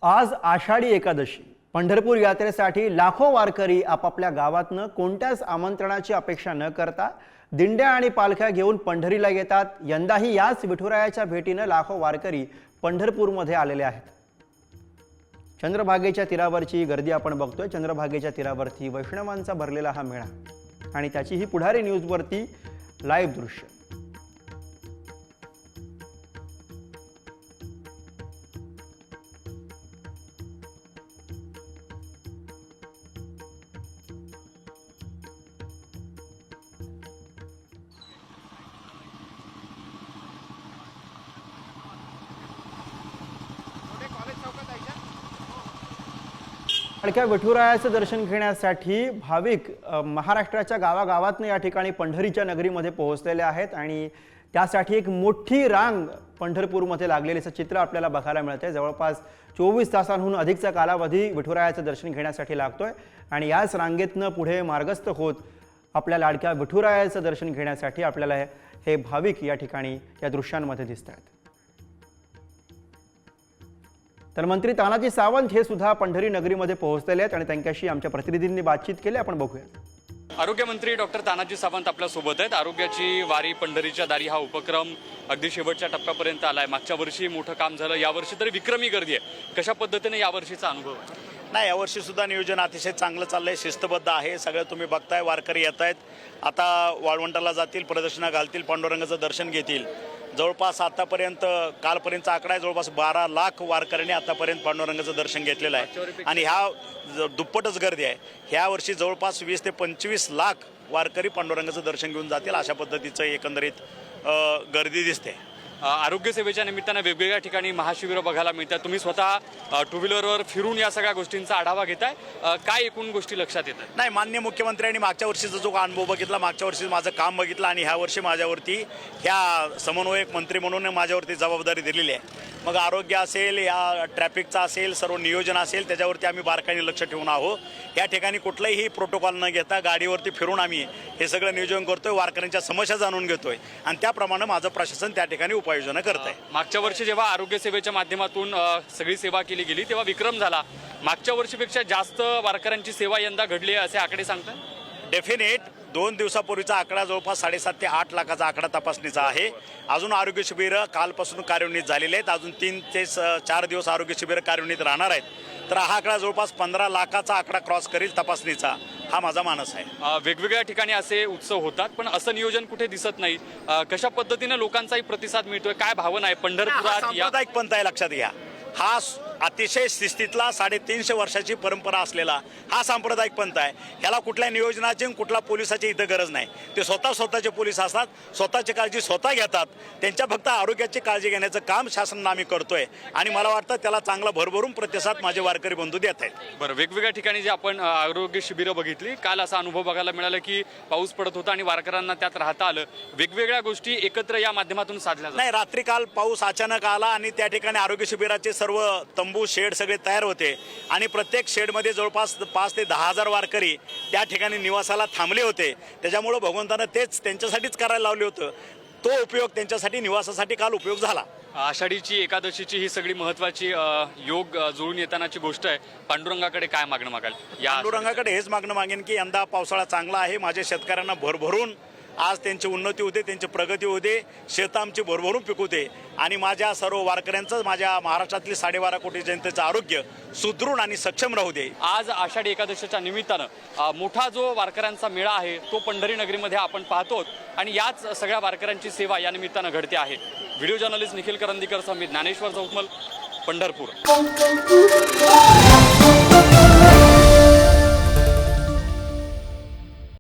आज आषाढी एकादशी। पंढरपूर यात्रेसाठी लाखो वारकरी आपापल्या गावातनं कोणत्याच आमंत्रणाची अपेक्षा न करता दिंड्या आणि पालख्या घेऊन पंढरीला येतात। यंदाही याच विठुरायाच्या भेटीनं लाखो वारकरी पंढरपूरमध्ये आलेले आहेत। चंद्रभागेच्या तीरावरची गर्दी आपण बघतोय। चंद्रभागेच्या तीरावरती वैष्णवांचा भरलेला हा मेळा आणि त्याची ही पुढारी न्यूजवरती लाईव्ह दृश्य। पालख्या विठुरायाचं दर्शन घेण्यासाठी भाविक महाराष्ट्राच्या गावागावातून या ठिकाणी पंढरीच्या नगरीमध्ये पोहोचलेले आहेत आणि त्यासाठी एक मोठी रांग पंढरपूरमध्ये लागलेलं चित्र आपल्याला बघायला मिळतंय। जवळपास 24 तासांहून अधिकचा कालावधी विठुरायाचं दर्शन घेण्यासाठी लागतोय आणि याच रांगेतनं पुढे मार्गस्थ होत आपल्या लाडक्या विठुरायाचं दर्शन घेण्यासाठी आपल्याला हे भाविक या ठिकाणी या दृश्यांमध्ये दिसत आहेत। तर मंत्री तानाजी सावंत हे सुद्धा पंढरी नगरीमध्ये पोहोचलेले आहेत आणि त्यांच्याशी आमच्या प्रतिनिधींनी बातचीत केली। आपण बघूया। आरोग्यमंत्री डॉक्टर तानाजी सावंत आपल्या सोबत आहेत। आरोग्याची वारी पंढरीच्या दारी हा उपक्रम अगदी शेवटच्या टप्प्यापर्यंत आलाय। मागच्या वर्षी मोठं काम झालं, यावर्षी तरी विक्रमी गर्दी आहे। कशा पद्धतीने यावर्षीचा अनुभव आहे? नाही, यावर्षी सुद्धा नियोजन अतिशय चांगलं चाललंय, शिस्तबद्ध आहे। सगळं तुम्ही बघताय, वारकरी येत आहेत। आता वाळवंटाला जातील, प्रदक्षिणा घालतील, पांडुरंगाचं दर्शन घेतील। जवळपास आतापर्यंत कालपर्यंतचा आकडा आहे, जवळपास 12 लाख वारकऱ्यांनी आतापर्यंत पांडुरंगाचं दर्शन घेतलेलं आहे आणि ह्या दुप्पटच गर्दी आहे। ह्या वर्षी जवळपास 20 ते 25 लाख वारकरी पांडुरंगाचं दर्शन घेऊन जातील, अशा पद्धतीचं एकंदरीत गर्दी दिसते। आरोग्य सेवेच्या निमित्तानं वेगवेगळ्या ठिकाणी महाशिबिरं बघायला मिळतात। तुम्ही स्वतः टू व्हीलरवर फिरून या सगळ्या गोष्टींचा आढावा घेताय, काय एकूण गोष्टी लक्षात येतात? नाही, माननीय मुख्यमंत्र्यांनी मागच्या वर्षीचा जो अनुभव बघितला, मागच्या वर्षी माझं काम बघितलं आणि ह्या वर्षी माझ्यावरती ह्या समन्वयक मंत्री म्हणून माझ्यावरती जबाबदारी दिलेली आहे। मग आरोग्य असेल, या ट्रॅफिकचा असेल, सर्व नियोजन असेल, त्याच्यावरती आम्ही बारकाईने लक्ष ठेवून आहोत। या ठिकाणी कुठलंही प्रोटोकॉल न घेता गाडीवरती फिरून आम्ही हे सगळं नियोजन करतोय, वारकऱ्यांच्या समस्या जाणून घेतोय आणि त्याप्रमाणे माझं प्रशासन त्या ठिकाणी उपाययोजना करत आहे। मागच्या वर्षी जेव्हा आरोग्य सेवेच्या माध्यमातून सगळी सेवा केली गेली तेव्हा विक्रम झाला। मागच्या वर्षीपेक्षा जास्त वारकऱ्यांची सेवा यंदा घडली असे आकडे सांगतात? डेफिनेट 2 दिवसापूर्वीचा आकडा जवळपास 7.5 ते 8 लाखाचा आकडा तपासणीचा आहे। अजून आरोग्य शिबिरं कालपासून कार्यान्वित झालेले आहेत। अजून 3 ते 4 दिवस आरोग्य शिबिरं कार्यान्वित राहणार आहेत। तर हा आकडा जवळपास 15 लाखाचा आकडा क्रॉस करेल तपासणीचा, हा माझा मानस आहे। वेगवेगळ्या ठिकाणी असे उत्सव होतात पण असं नियोजन कुठे दिसत नाही। कशा पद्धतीने लोकांचाही प्रतिसाद मिळतोय, काय भावना आहे पंढरपुरात? सांप्रदायिक पंथ आहे, लक्षात घ्या। हा अतिशय शिस्तीतला 350 वर्षाची परंपरा असलेला हा सांप्रदायिक पंथ आहे। ह्याला कुठल्या नियोजनाची कुठल्या पोलिसाची इथं गरज नाही। ते स्वतःचे पोलीस असतात, स्वतःची काळजी स्वतः घेतात। त्यांच्या फक्त आरोग्याची काळजी घेण्याचं काम शासनाने आम्ही करतोय आणि मला वाटतं त्याला चांगला भरभरून प्रतिसाद माझे वारकरी बंधू देत आहेत। बरं, वेगवेगळ्या ठिकाणी जे आपण आरोग्य शिबिरं बघितली, काल असा अनुभव बघायला मिळाला की पाऊस पडत होता आणि वारकऱ्यांना त्यात राहता आलं। वेगवेगळ्या गोष्टी एकत्र या माध्यमातून साधल्या नाही, रात्री काल पाऊस अचानक आला आणि त्या ठिकाणी आरोग्य शिबिराचे सर्व तंबू शेड सगळे तयार होते आणि प्रत्येक शेडमध्ये जवळपास 5 ते 10 हजार वारकरी त्या ठिकाणी निवासाला थांबले होते। त्याच्यामुळे भगवंतानं तेच त्यांच्यासाठीच करायला लावले होतं। तो उपयोग त्यांच्यासाठी निवासासाठी काल उपयोग झाला। आषाढीची एकादशीची ही सगळी महत्वाची योग जुळून येतानाची गोष्ट आहे। पांडुरंगाकडे काय मागणं मागाल? पांडुरंगाकडे हेच मागणं मागेन की यंदा पावसाळा चांगला आहे, माझ्या शेतकऱ्यांना भरभरून आज त्यांची उन्नती होते, त्यांची प्रगती होते, शेतं आमची भरभरून पिकवते आणि माझ्या सर्व वारकऱ्यांचं, माझ्या महाराष्ट्रातली 12.5 कोटी जनतेचं आरोग्य सुदृढ आणि सक्षम राहू दे। आज आषाढी एकादशीच्या निमित्तानं मोठा जो वारकऱ्यांचा मेळा आहे तो पंढरी नगरीमध्ये आपण पाहतो आणि याच सगळ्या वारकऱ्यांची सेवा या निमित्तानं घडते आहे। व्हिडिओ जर्नलिस्ट निखिल करंदीकर समित ज्ञानेश्वर चौकमल, पंढरपूर।